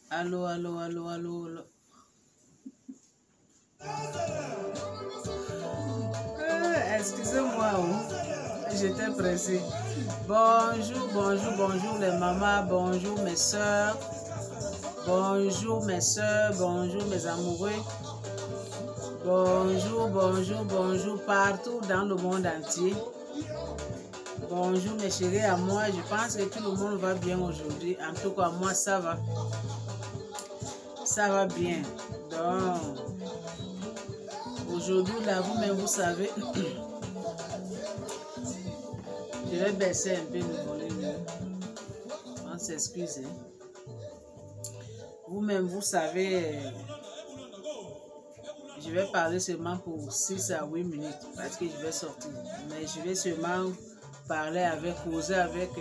Allô, allô, allô, allô, allô. Excusez-moi, j'étais pressée. Bonjour, bonjour, bonjour les mamans, bonjour mes soeurs, bonjour mes soeurs, bonjour mes amoureux, bonjour, bonjour, bonjour partout dans le monde entier. Bonjour mes chéris à moi, je pense que tout le monde va bien aujourd'hui. En tout cas, moi ça va. Ça va bien. Donc, aujourd'hui, là, vous-même, vous savez, je vais baisser un peu le volume. On s'excuse. Vous-même, vous savez, je vais parler seulement pour 6 à 8 minutes parce que je vais sortir. Mais je vais seulement parler causer avec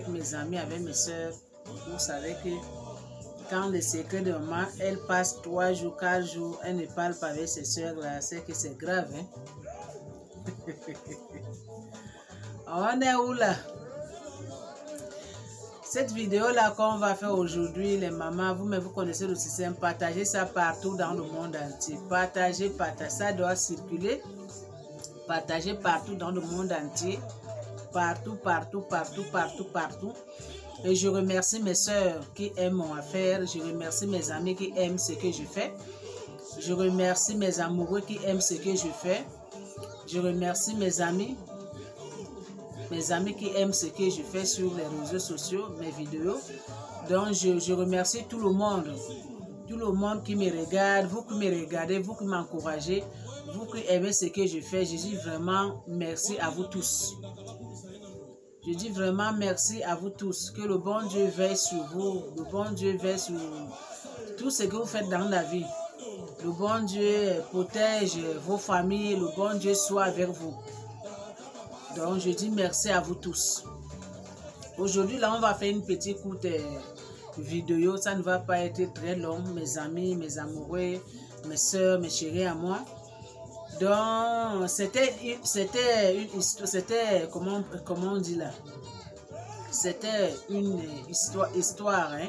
mes amis, avec mes soeurs. Vous savez que quand le secret de maman, elle passe 3 jours, 4 jours, elle ne parle pas avec ses soeurs là, c'est que c'est grave. Hein? On est où là? Cette vidéo là qu'on va faire aujourd'hui, les mamans, vous-même vous connaissez le système, partagez ça partout dans le monde entier. Partagez, ça doit circuler. Partagez partout dans le monde entier. Partout, partout, partout, partout, partout. Et je remercie mes soeurs qui aiment mon affaire. Je remercie mes amis qui aiment ce que je fais. Je remercie mes amoureux qui aiment ce que je fais. Je remercie mes amis qui aiment ce que je fais sur les réseaux sociaux, mes vidéos. Donc, je remercie tout le monde qui me regarde, vous qui me regardez, vous qui m'encouragez, vous qui aimez ce que je fais. Je dis vraiment merci à vous tous. Je dis vraiment merci à vous tous. Que le bon Dieu veille sur vous. Le bon Dieu veille sur tout ce que vous faites dans la vie. Le bon Dieu protège vos familles. Le bon Dieu soit avec vous. Donc, je dis merci à vous tous. Aujourd'hui, là, on va faire une petite courte vidéo. Ça ne va pas être très long. Mes amis, mes amoureux, mes soeurs, mes chéris à moi. Donc, c'était une histoire, comment on dit là? C'était une histoire, hein?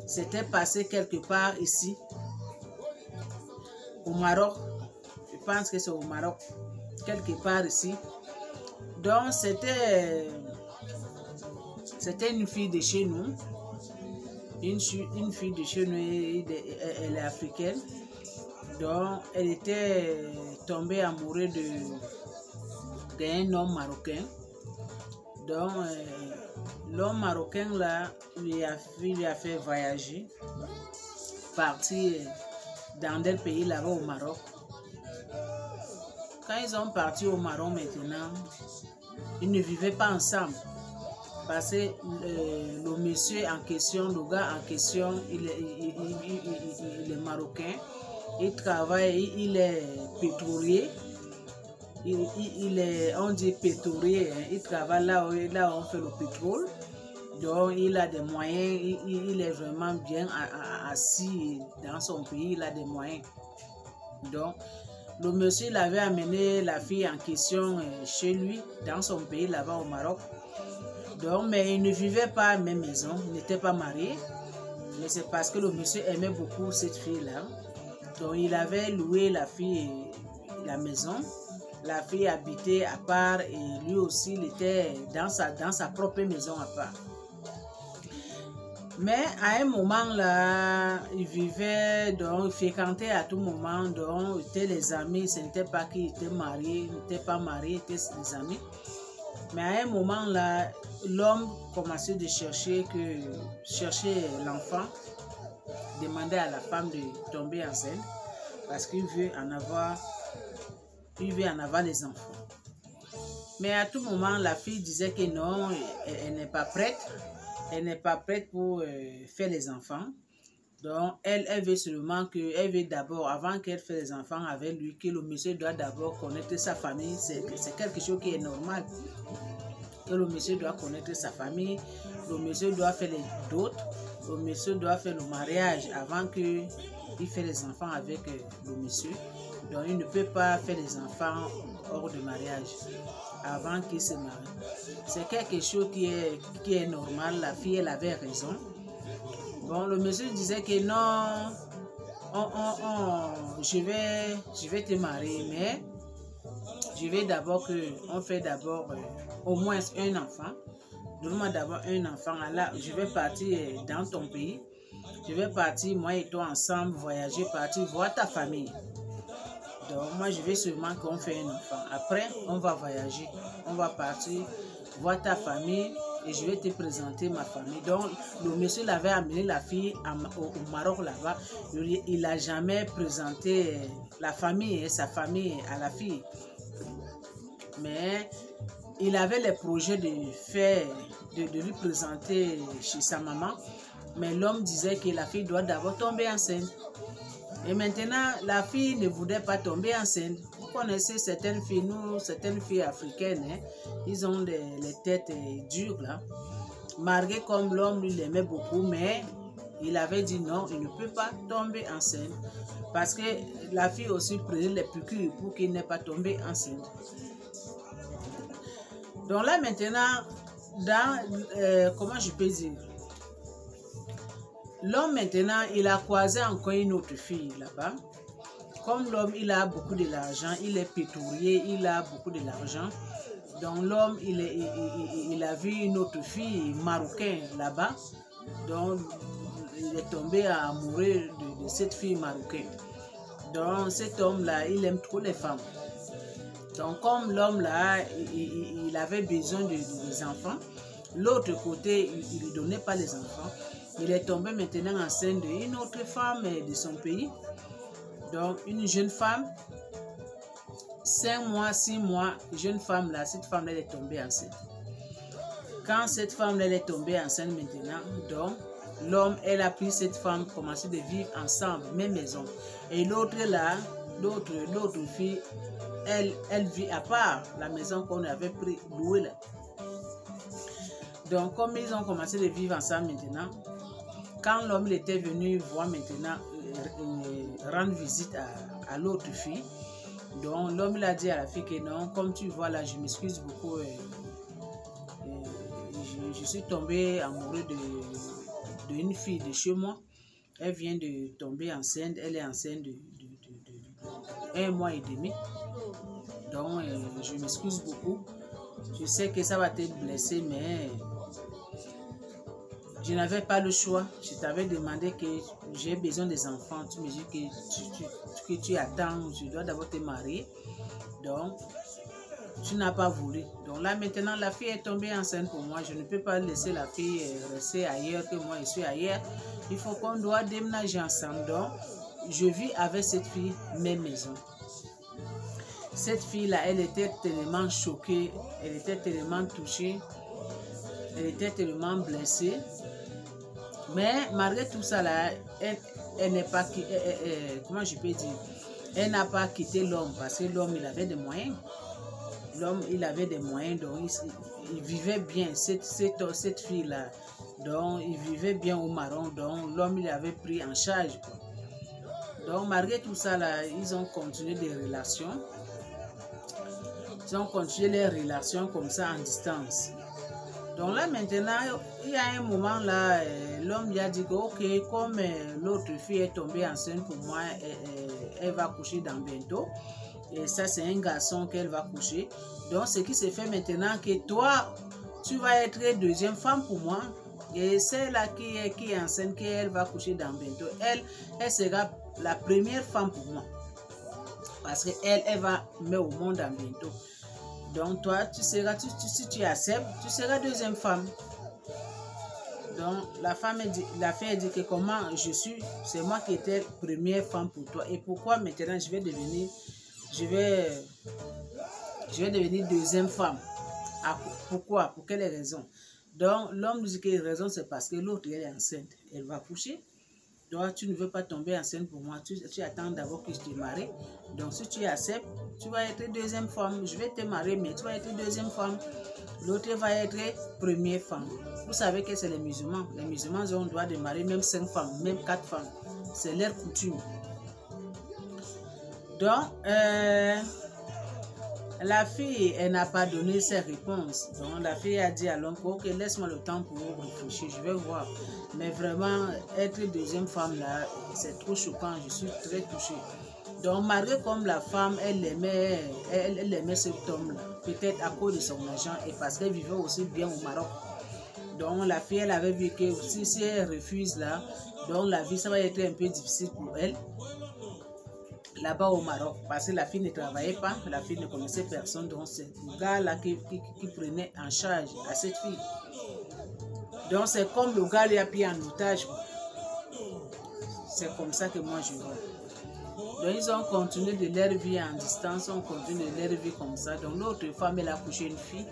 C'était passé quelque part ici, au Maroc. Je pense que c'est au Maroc, quelque part ici. Donc, c'était une fille de chez nous. Une fille de chez nous, elle est africaine. Donc, elle était tombée amoureuse d'un homme marocain. Donc, l'homme marocain là, lui a fait voyager, partir dans des pays là-bas au Maroc. Quand ils sont partis au Maroc maintenant, ils ne vivaient pas ensemble. Parce que le monsieur en question, le gars en question, il est marocain. Il travaille, il est pétrolier. Il est, on dit pétrolier. Hein. Il travaille là où on fait le pétrole. Donc, il a des moyens. Il est vraiment bien assis dans son pays. Il a des moyens. Donc, le monsieur, il avait amené la fille en question chez lui, dans son pays, là-bas au Maroc. Donc, mais ils ne vivaient pas à la même maison. Ils n'étaient pas mariés. Mais c'est parce que le monsieur aimait beaucoup cette fille-là. Donc, il avait loué la fille la maison. La fille habitait à part et lui aussi, il était dans sa propre maison à part. Mais à un moment là, il vivait, donc il fréquentait à tout moment, donc étaient les amis, ce n'était pas qu'ils étaient mariés, ils n'étaient pas mariés, étaient des amis. Mais à un moment là, l'homme commençait de chercher l'enfant, demandait à la femme de tomber enceinte parce qu'il veut en avoir les enfants. Mais à tout moment, la fille disait que non, elle n'est pas prête. Elle n'est pas prête pour faire les enfants. Donc, elle veut seulement elle veut d'abord, avant qu'elle fasse les enfants avec lui, que le monsieur doit d'abord connaître sa famille. C'est quelque chose qui est normal. Que le monsieur doit connaître sa famille. Le monsieur doit faire les dots. Le monsieur doit faire le mariage avant qu'il fasse les enfants avec le monsieur. Donc, il ne peut pas faire les enfants hors de mariage avant qu'il se marie. C'est quelque chose qui est normal. La fille, elle avait raison. Bon, le monsieur disait que non, je vais te marier, mais je vais d'abord on fait d'abord au moins un enfant. Donne-moi d'abord un enfant. Là, je vais partir dans ton pays. Je vais partir, moi et toi ensemble, voyager, partir voir ta famille. Donc, moi, je vais seulement qu'on fait un enfant. Après, on va voyager. On va partir voir ta famille et je vais te présenter ma famille. Donc, le monsieur l'avait amené la fille au Maroc là-bas. Il n'a jamais présenté la famille et sa famille à la fille. Mais il avait les projets de lui présenter chez sa maman. Mais l'homme disait que la fille doit d'abord tomber enceinte. Et maintenant, la fille ne voulait pas tomber enceinte. Vous connaissez certaines filles, certaines filles africaines, hein, ils ont les têtes dures là. Malgré comme l'homme lui l'aimait beaucoup, mais il avait dit non, il ne peut pas tomber enceinte. Parce que la fille aussi prenait les piqûres pour qu'il n'ait pas tombé enceinte. Donc là maintenant, comment je peux dire? L'homme maintenant, il a croisé encore une autre fille là-bas. Comme l'homme, il a beaucoup de l'argent, il est pétrolier, il a beaucoup de l'argent. Donc l'homme, il a vu une autre fille marocaine là-bas. Donc il est tombé amoureux de cette fille marocaine. Donc cet homme-là, il aime trop les femmes. Donc comme l'homme là, il avait besoin des enfants. L'autre côté, il ne lui donnait pas les enfants. Il est tombé maintenant enceinte d'une autre femme de son pays. Donc, une jeune femme, 5 mois, 6 mois, jeune femme là, cette femme-là est tombée enceinte. Quand cette femme-là est tombée enceinte maintenant, donc, l'homme, elle a pris cette femme, commencé de vivre ensemble, même maison. Et l'autre là, l'autre fille, elle vit à part la maison qu'on avait pris louée là. Donc, comme ils ont commencé de vivre ensemble maintenant, quand l'homme était venu voir maintenant, rendre visite à l'autre fille, donc l'homme il a dit à la fille que non, comme tu vois là, je m'excuse beaucoup, je suis tombé amoureux d'une fille de chez moi. Elle vient de tomber enceinte, elle est enceinte de 1 mois et demi. Donc, je m'excuse beaucoup. Je sais que ça va te blesser, mais je n'avais pas le choix. Je t'avais demandé que j'ai besoin des enfants. Tu me dis que tu attends, je dois d'abord te marier. Donc, tu n'as pas voulu. Donc là, maintenant, la fille est tombée enceinte pour moi. Je ne peux pas laisser la fille rester ailleurs que moi, je suis ailleurs. Il faut qu'on doit déménager ensemble. Donc, je vis avec cette fille, même maison. Cette fille-là, elle était tellement choquée, elle était tellement touchée, elle était tellement blessée. Mais malgré tout ça, là, elle n'est pas, comment je peux dire, elle n'a pas quitté l'homme parce que l'homme, il avait des moyens. L'homme, il avait des moyens, donc il vivait bien, cette fille-là. Donc, il vivait bien au Maroc, donc l'homme, il avait pris en charge, quoi. Donc, malgré tout ça, là, ils ont continué des relations. Ils ont continué les relations comme ça en distance. Donc là, maintenant, il y a un moment là, l'homme lui a dit que, ok, comme l'autre fille est tombée enceinte pour moi, elle va coucher dans bientôt. Et ça, c'est un garçon qu'elle va coucher. Donc, ce qui se fait maintenant, que toi, tu vas être deuxième femme pour moi. Et celle-là qui est enceinte, qu'elle va coucher dans bientôt, elle sera la première femme pour moi. Parce qu'elle va mettre au monde dans bientôt. Donc, toi, si tu acceptes, tu seras deuxième femme. Donc, la fille dit que comment je suis, c'est moi qui étais première femme pour toi. Et pourquoi maintenant je vais devenir deuxième femme? Pourquoi? Pour quelle raison? Donc, l'homme dit que la raison, c'est parce que l'autre, elle est enceinte. Elle va coucher. Donc, tu ne veux pas tomber enceinte pour moi. Tu attends d'abord que je te marie. Donc, si tu acceptes, tu vas être deuxième femme. Je vais te marier, mais tu vas être deuxième femme. L'autre va être première femme. Vous savez que c'est les musulmans. Les musulmans ont le droit de marier même 5 femmes, même 4 femmes. C'est leur coutume. Donc, La fille, elle n'a pas donné ses réponses. Donc, la fille a dit à l'homme, ok, laisse-moi le temps pour réfléchir, je vais voir. Mais vraiment, être deuxième femme là, c'est trop choquant, je suis très touchée. Donc, malgré comme la femme, elle aimait cet homme-là, peut-être à cause de son argent et parce qu'elle vivait aussi bien au Maroc. Donc, la fille, elle avait vu que si elle refuse là, donc la vie, ça va être un peu difficile pour elle. Là-bas au Maroc, parce que la fille ne travaillait pas, la fille ne connaissait personne, donc c'est le gars-là qui prenait en charge à cette fille. Donc c'est comme le gars lui a pris en otage. C'est comme ça que moi je vois. Donc ils ont continué de leur vie en distance, on continue de leur vie comme ça. Donc l'autre femme, elle a couché une fille.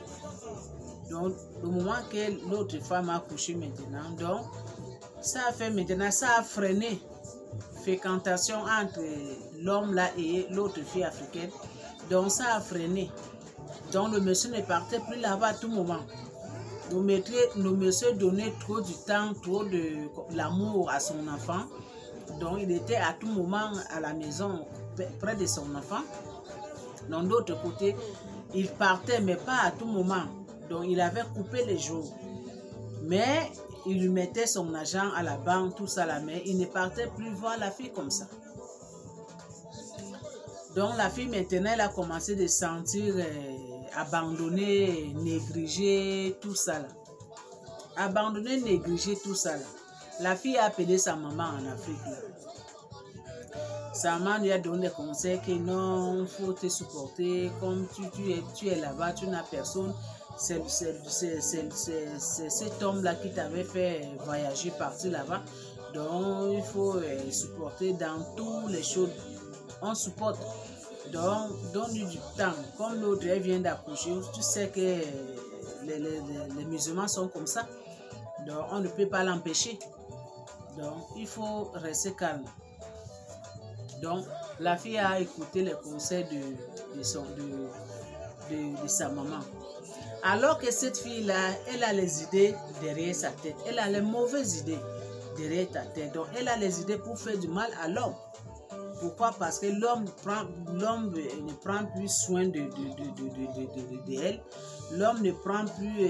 Donc le moment que l'autre femme a couché maintenant, donc ça a fait maintenant, ça a freiné fréquentation entre l'homme là et l'autre fille africaine. Donc ça a freiné. Donc le monsieur ne partait plus là-bas à tout moment. Le monsieur donnait trop du temps, trop de l'amour à son enfant. Donc il était à tout moment à la maison près de son enfant. Donc de l'autre côté, il partait mais pas à tout moment. Donc il avait coupé les jours. Mais il lui mettait son argent à la banque, tout ça là, mais il ne partait plus voir la fille comme ça. Donc la fille maintenant, elle a commencé de se sentir abandonnée, négligée, tout ça là. Abandonnée, négligée, tout ça là. La fille a appelé sa maman en Afrique là. Sa maman lui a donné des conseils que non, il faut te supporter, comme tu es là-bas, tu n'as personne. C'est cet homme-là qui t'avait fait voyager, partir là-bas. Donc, il faut supporter dans toutes les choses. On supporte. Donc, donne-lui du temps. Comme l'autre, elle vient d'accoucher, tu sais que les musulmans sont comme ça. Donc, on ne peut pas l'empêcher. Donc, il faut rester calme. Donc, la fille a écouté les conseils de sa maman. Alors que cette fille-là, elle a les idées derrière sa tête. Elle a les mauvaises idées derrière ta tête. Donc, elle a les idées pour faire du mal à l'homme. Pourquoi? Parce que l'homme ne prend plus soin de elle. L'homme ne prend plus,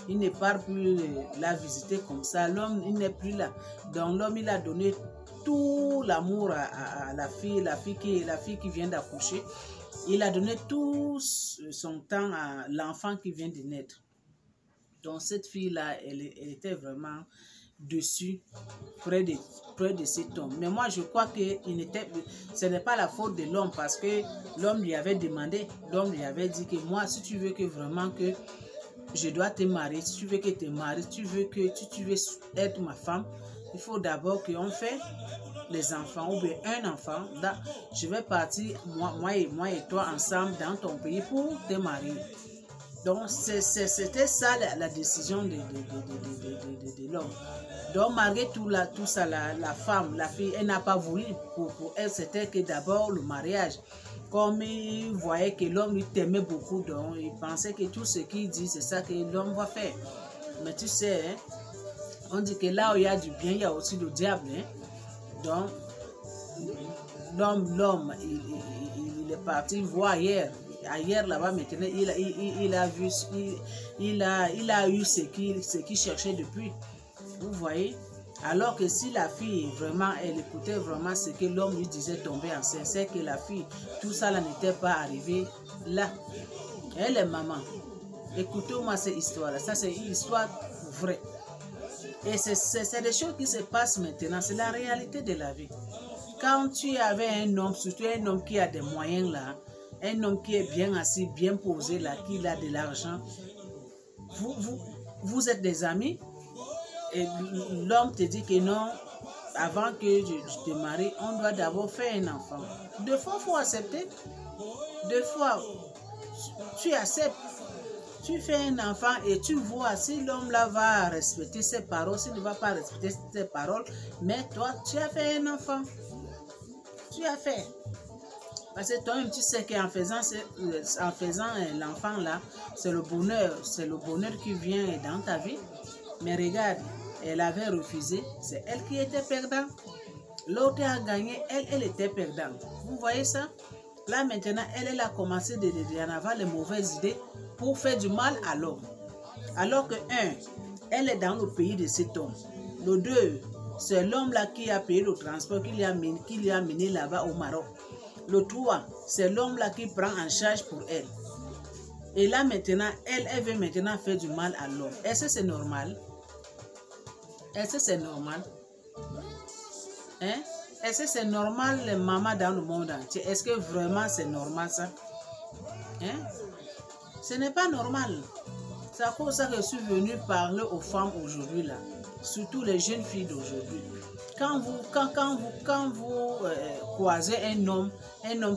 il ne part plus la visiter comme ça. L'homme, il n'est plus là. Donc, l'homme, il a donné tout l'amour à la fille qui vient d'accoucher. Il a donné tout son temps à l'enfant qui vient de naître. Donc cette fille-là, elle était vraiment dessus, près de cet homme. Mais moi, je crois que ce n'est pas la faute de l'homme parce que l'homme lui avait demandé, l'homme lui avait dit que moi, si tu veux que vraiment que je dois te marier, si tu veux que tu te maries, si tu veux être ma femme, il faut d'abord qu'on fait les enfants ou bien un enfant. Là, je vais partir, moi et toi ensemble dans ton pays pour te marier. Donc, c'était ça la décision de l'homme. Donc, malgré tout ça, la femme, la fille, elle n'a pas voulu. Pour elle, c'était que d'abord le mariage. Comme il voyait que l'homme lui t'aimait beaucoup, donc il pensait que tout ce qu'il dit, c'est ça que l'homme va faire. Mais tu sais, hein, on dit que là où il y a du bien, il y a aussi le diable. Hein. Donc, l'homme, il est parti voir ailleurs là-bas maintenant, il a eu ce qu'il cherchait depuis. Vous voyez? Alors que si la fille, vraiment, elle écoutait vraiment ce que l'homme lui disait tomber enceinte, c'est que la fille, tout ça là n'était pas arrivé là. Elle est maman. Écoutez-moi cette histoire-là. Ça, c'est une histoire vraie. Et c'est des choses qui se passent maintenant. C'est la réalité de la vie. Quand tu avais un homme, surtout un homme qui a des moyens là, un homme qui est bien assis, bien posé là, qui a de l'argent, vous êtes des amis et l'homme te dit que non, avant que je te marie, on doit d'abord faire un enfant. Deux fois, il faut accepter. Deux fois, tu acceptes. Tu fais un enfant et tu vois si l'homme là va respecter ses paroles, s'il ne va pas respecter ses paroles, mais toi, tu as fait un enfant. Tu as fait. Parce que toi-même, tu sais qu'en faisant l'enfant là, c'est le bonheur qui vient dans ta vie. Mais regarde, elle avait refusé, c'est elle qui était perdante. L'autre a gagné, elle était perdante. Vous voyez ça? Là, maintenant, elle a commencé d'en avoir les mauvaises idées pour faire du mal à l'homme. Alors que, un, elle est dans le pays de cet homme. Le deux, c'est l'homme-là qui a payé le transport, qui lui a mené là-bas au Maroc. Le trois, c'est l'homme-là qui prend en charge pour elle. Et là, maintenant, elle veut maintenant faire du mal à l'homme. Est-ce que c'est normal? Est-ce que c'est normal? Hein? Est-ce que c'est normal, les mamans dans le monde entier? Est-ce que vraiment c'est normal ça? Hein? Ce n'est pas normal. C'est à cause de ça que je suis venue parler aux femmes aujourd'hui là. Surtout les jeunes filles d'aujourd'hui. Quand vous croisez un homme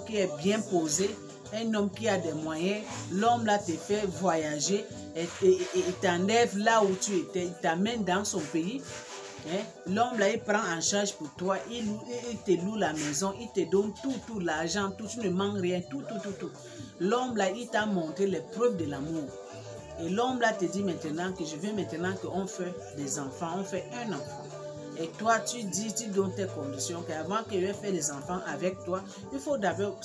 qui est bien posé, un homme qui a des moyens, l'homme là te fait voyager et t'enlève là où tu étais, il t'amène dans son pays. Hein? L'homme là, il prend en charge pour toi, il te loue la maison, il te donne tout l'argent, tout, tu ne manques rien, tout. L'homme là, il t'a montré les preuves de l'amour. Et l'homme là te dit maintenant que je veux maintenant qu'on fait des enfants, on fait un enfant. Et toi, tu donnes tes conditions qu'avant que je fasse des enfants avec toi, il faut d'abord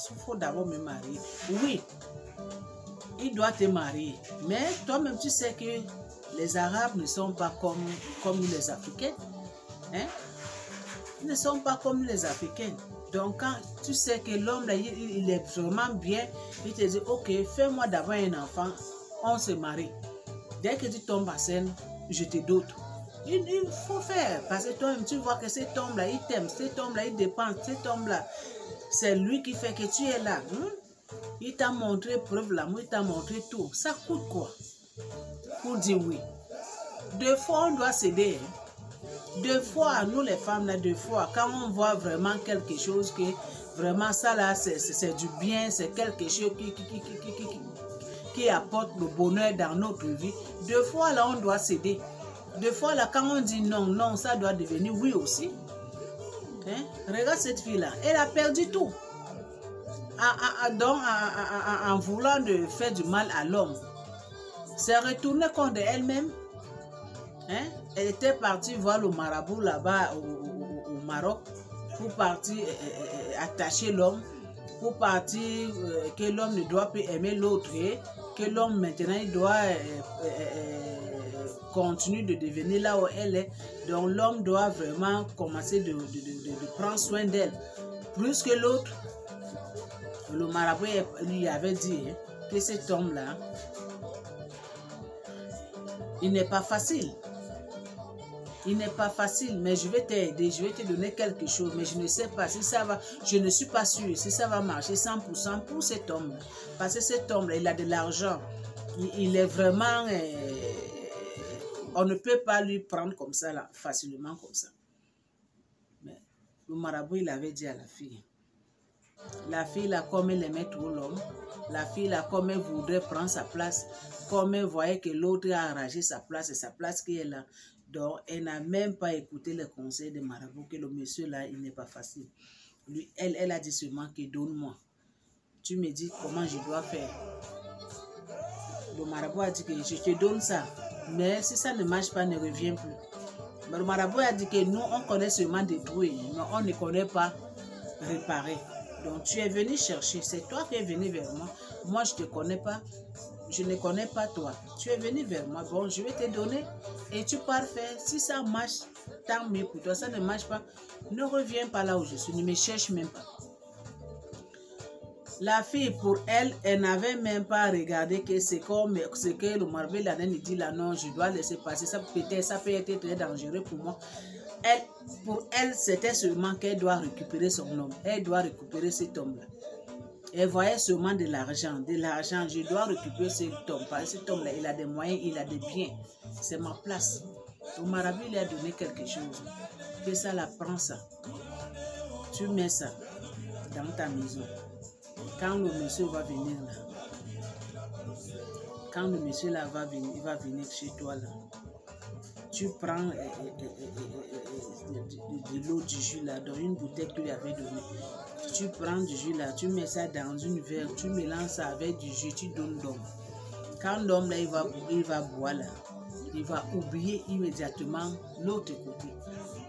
me marier. Oui, il doit te marier. Mais toi-même, tu sais que les Arabes ne sont pas comme les Africains. Hein? Ils ne sont pas comme les Africains. Donc, quand tu sais que l'homme, il est vraiment bien, il te dit, ok, fais-moi d'abord un enfant, on se marie. Dès que tu tombes à scène, je te dote. Il faut faire, parce que toi-même, tu vois que cet homme-là, il t'aime, cet homme-là, il dépense, cet homme-là, c'est lui qui fait que tu es là. Il t'a montré preuve l'amour, il t'a montré tout. Ça coûte quoi? Pour dire oui. Deux fois, on doit céder. Deux fois, nous les femmes, là, deux fois, quand on voit vraiment quelque chose que vraiment ça là, c'est du bien, c'est quelque chose qui apporte le bonheur dans notre vie. Deux fois, là, on doit céder. Deux fois, là, quand on dit non, ça doit devenir oui aussi. Hein? Regarde cette fille-là, elle a perdu tout. Donc, en voulant de faire du mal à l'homme, c'est retourné contre elle-même. Hein? Elle était partie voir le marabout là-bas au Maroc pour partir attacher l'homme, pour partir que l'homme ne doit plus aimer l'autre, que l'homme maintenant il doit continuer de devenir là où elle est. Donc l'homme doit vraiment commencer de prendre soin d'elle. Plus que l'autre, le marabout lui avait dit que cet homme-là, il n'est pas facile. Il n'est pas facile, mais je vais t'aider, je vais te donner quelque chose, mais je ne sais pas si ça va, je ne suis pas sûre si ça va marcher 100% pour cet homme-là. Parce que cet homme-là, il a de l'argent. Il est vraiment... on ne peut pas lui prendre comme ça, là, facilement comme ça. Mais le marabout, il avait dit à la fille. La fille, là, comme elle aimait trop l'homme, la fille, là, comme elle voudrait prendre sa place, comme elle voyait que l'autre a arraché sa place et sa place qui est là. Donc, elle n'a même pas écouté le conseil de marabout, que le monsieur là, il n'est pas facile. Lui, elle a dit seulement que donne-moi. Tu me dis comment je dois faire. Le marabout a dit que je te donne ça. Mais si ça ne marche pas, ne reviens plus. Mais le marabout a dit que nous, on connaît seulement détruire, mais on ne connaît pas réparer. Donc, tu es venu chercher. C'est toi qui es venu vers moi. Moi, je ne te connais pas. Je ne connais pas toi. Tu es venu vers moi. Bon, je vais te donner. Et tu pars faire. Si ça marche, tant mieux pour toi. Ça ne marche pas. Ne reviens pas là où je suis. Ne me cherche même pas. La fille, pour elle, elle n'avait même pas regardé que c'est comme ce que le marabout là dit là. Non, je dois laisser passer. Ça peut être très dangereux pour moi. Pour elle, c'était seulement qu'elle doit récupérer son homme. Elle doit récupérer cet homme-là. Elle voyait seulement de l'argent. De l'argent, je dois récupérer cet homme. Parce que cet homme-là, il a des moyens, il a des biens. C'est ma place. Le marabout lui a donné quelque chose. Que ça, la prend ça. Tu mets ça dans ta maison. Quand le monsieur va venir là, quand le monsieur là va venir chez toi là, tu prends de l'eau, du jus là, dans une bouteille que tu lui avais donnée. Tu prends du jus là, tu mets ça dans une verre, tu mélanges ça avec du jus, tu donnes l'homme. Quand l'homme là, il va boire là, il va oublier immédiatement l'autre côté.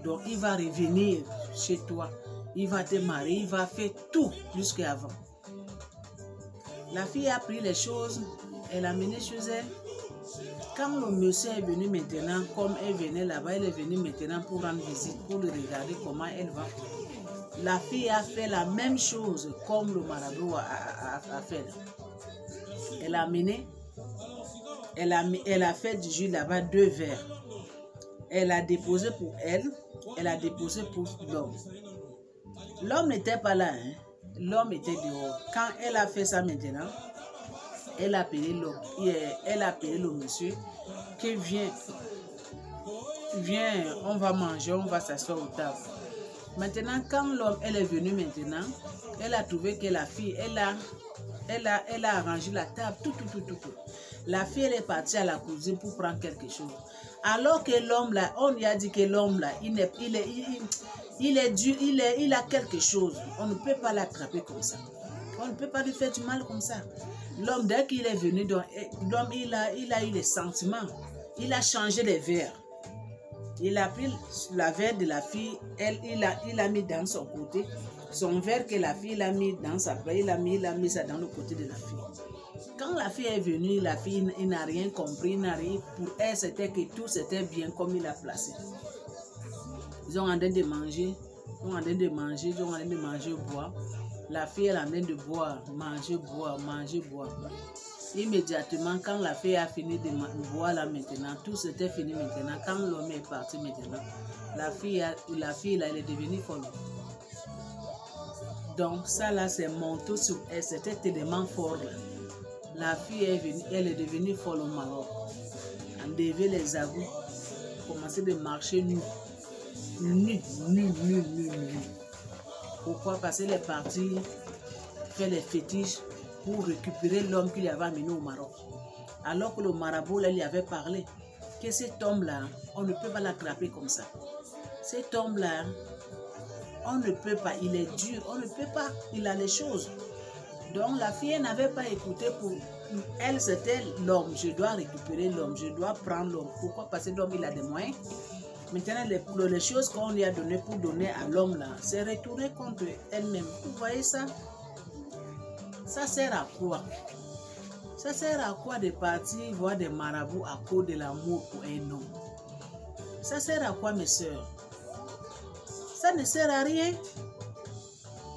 Donc il va revenir chez toi, il va te marier, il va faire tout plus qu'avant. La fille a pris les choses, elle a mené chez elle. Quand le monsieur est venu maintenant, comme elle venait là-bas, elle est venue maintenant pour rendre visite, pour le regarder comment elle va. La fille a fait la même chose comme le marabout a fait. Elle a amené, elle a fait du jus là-bas 2 verres. Elle a déposé pour elle, elle a déposé pour l'homme. L'homme n'était pas là, hein? L'homme était dehors. Quand elle a fait ça maintenant, elle a appelé l'homme, elle a appelé le monsieur qui vient, on va manger, on va s'asseoir au table. Maintenant, quand l'homme, elle est venue maintenant, elle a trouvé que la fille, elle a arrangé la table, tout. La fille, elle est partie à la cuisine pour prendre quelque chose. Alors que l'homme là, on lui a dit que l'homme là, il a quelque chose. On ne peut pas l'attraper comme ça. On ne peut pas lui faire du mal comme ça. L'homme, dès qu'il est venu, l'homme, il a eu les sentiments. Il a changé les verres. Il a pris la verre de la fille, il a mis dans son côté. Son verre que la fille l'a mis dans sa plaie, il a mis ça dans le côté de la fille. Quand la fille est venue, la fille n'a rien compris, pour elle, c'était que tout c'était bien comme il a placé. Ils ont en train de manger, boire. La fille elle est en train de boire, manger, boire. Immédiatement, quand la fille a fini de boire là maintenant, tout c'était fini maintenant. Quand l'homme est parti maintenant, la fille là, elle est devenue folle. Donc ça là, c'est monté sur elle, c'était tellement fort là. La fille est venue, elle est devenue folle au Maroc. Enlever les abus, commencer de marcher nu. Pourquoi? Parce qu'elle est partie faire les fétiches pour récupérer l'homme qu'il avait amené au Maroc. Alors que le marabout là, lui avait parlé que cet homme-là, on ne peut pas l'attraper comme ça. Cet homme-là, on ne peut pas, il est dur, on ne peut pas, il a les choses. Donc la fille n'avait pas écouté pour elle, c'était l'homme. Je dois récupérer l'homme, je dois prendre l'homme. Pourquoi? Parce que l'homme, il a des moyens. Maintenant, les choses qu'on lui a données pour donner à l'homme là, c'est retourné contre elle-même. Vous voyez ça? Ça sert à quoi? Ça sert à quoi de partir voir des marabouts à cause de l'amour pour un homme? Ça sert à quoi, mes soeurs? Ça ne sert à rien.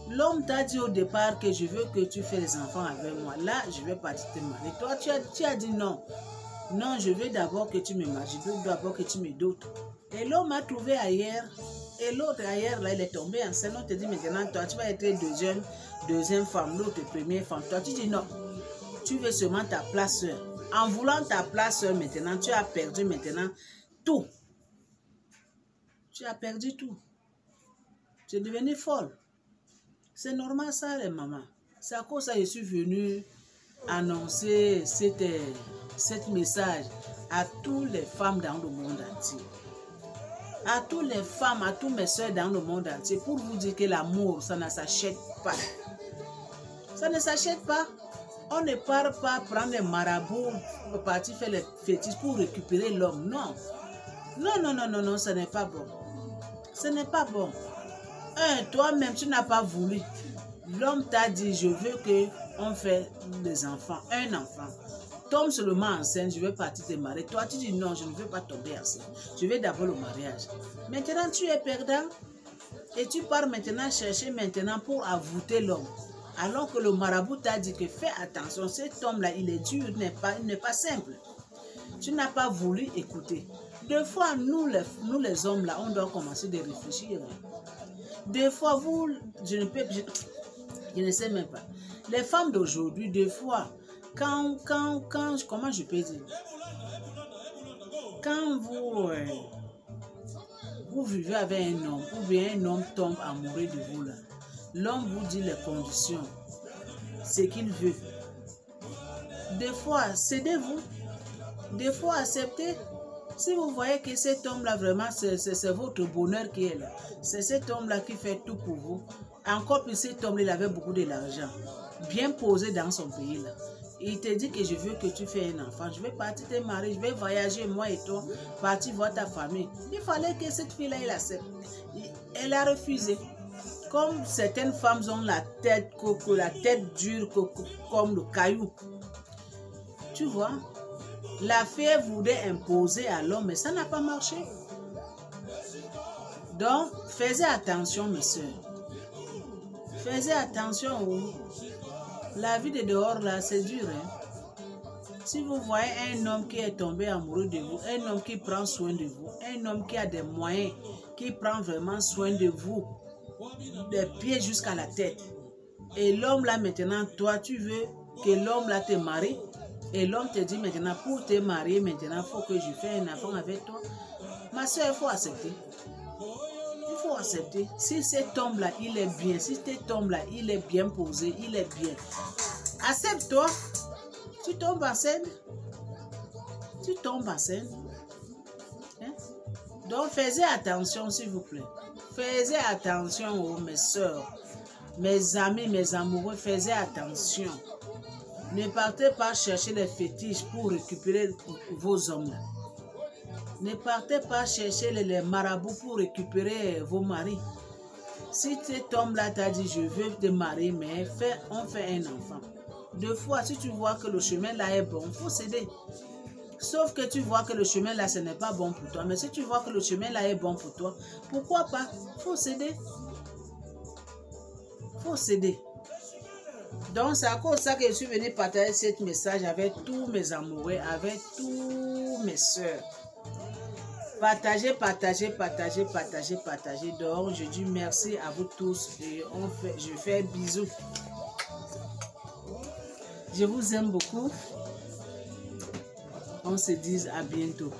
L'homme t'a dit au départ que je veux que tu fasses les enfants avec moi. Là, je vais partir te marier. Toi, tu as dit non. Non, je veux d'abord que tu me maries. Je veux d'abord que tu me dotes. Et l'homme a trouvé ailleurs. Et l'autre ailleurs, là, il est tombé enceinte. On te dit maintenant, toi, tu vas être deuxième femme, l'autre première femme. Toi, tu dis non. Tu veux seulement ta place sœur. En voulant ta place sœur maintenant, tu as perdu maintenant tout. Tu as perdu tout. Tu es devenue folle. C'est normal ça, les mamans. C'est à cause de ça que je suis venue annoncer cette message à toutes les femmes dans le monde entier. À toutes les femmes, à tous mes soeurs dans le monde entier, pour vous dire que l'amour, ça ne s'achète pas. Ça ne s'achète pas. On ne part pas prendre les marabouts pour partir faire les fétiches pour récupérer l'homme. Non. Non, ce n'est pas bon. Ce n'est pas bon. Toi-même, tu n'as pas voulu. L'homme t'a dit, je veux qu'on fasse des enfants, un enfant. Tombe seulement enceinte, je vais partir te marier. Toi, tu dis non, je ne veux pas tomber enceinte. Je veux d'abord le mariage. Maintenant, tu es perdant. Et tu pars maintenant chercher maintenant pour avouer l'homme. Alors que le marabout t'a dit que fais attention, cet homme-là, il est dur, il n'est pas simple. Tu n'as pas voulu écouter. Des fois, nous les hommes, là, on doit commencer de réfléchir. Des fois, je ne sais même pas. Les femmes d'aujourd'hui, des fois, comment je peux dire? Quand vous vivez avec un homme, ou bien un homme tombe amoureux de vous là, l'homme vous dit les conditions, ce qu'il veut. Des fois, cédez-vous. Des fois, acceptez. Si vous voyez que cet homme-là, vraiment, c'est votre bonheur qui est là. C'est cet homme-là qui fait tout pour vous. Encore plus, cet homme-là, il avait beaucoup d'argent. Bien posé dans son pays là. Il te dit que je veux que tu fasses un enfant. Je vais partir te marier, je vais voyager, moi et toi, partir voir ta famille. Il fallait que cette fille-là, elle accepte. Elle a refusé. Comme certaines femmes ont la tête dure comme le caillou. Tu vois, la fée voulait imposer à l'homme, mais ça n'a pas marché. Donc, faites attention, mes soeurs. Faites attention. La vie de dehors, là, c'est dur. Hein? Si vous voyez un homme qui est tombé amoureux de vous, un homme qui prend soin de vous, un homme qui a des moyens, qui prend vraiment soin de vous, des pieds jusqu'à la tête. Et l'homme là maintenant, toi tu veux que l'homme là te marie. Et l'homme te dit maintenant, pour te marier maintenant, il faut que je fasse un enfant avec toi. Ma soeur, il faut accepter. Il faut accepter. Si cet homme là, il est bien, si cet homme là, il est bien posé, il est bien. Accepte-toi. Tu tombes en scène. Tu tombes en scène. Hein? Donc, faites attention, s'il vous plaît. Faites attention, mes soeurs, mes amis, mes amoureux, faites attention. Ne partez pas chercher les fétiches pour récupérer vos hommes. Là. Ne partez pas chercher les marabouts pour récupérer vos maris. Si cet homme-là t'a dit, je veux te marier, mais on fait un enfant. Deux fois, si tu vois que le chemin là est bon, il faut céder. Sauf que tu vois que le chemin là, ce n'est pas bon pour toi. Mais si tu vois que le chemin là est bon pour toi, pourquoi pas? Il faut céder. Il faut céder. Donc, c'est à cause de ça que je suis venue partager ce message avec tous mes amoureux, avec tous mes soeurs. Partagez, partagez, partagez, partagez, partagez. Donc, je dis merci à vous tous et je fais bisous. Je vous aime beaucoup. On se dit à bientôt.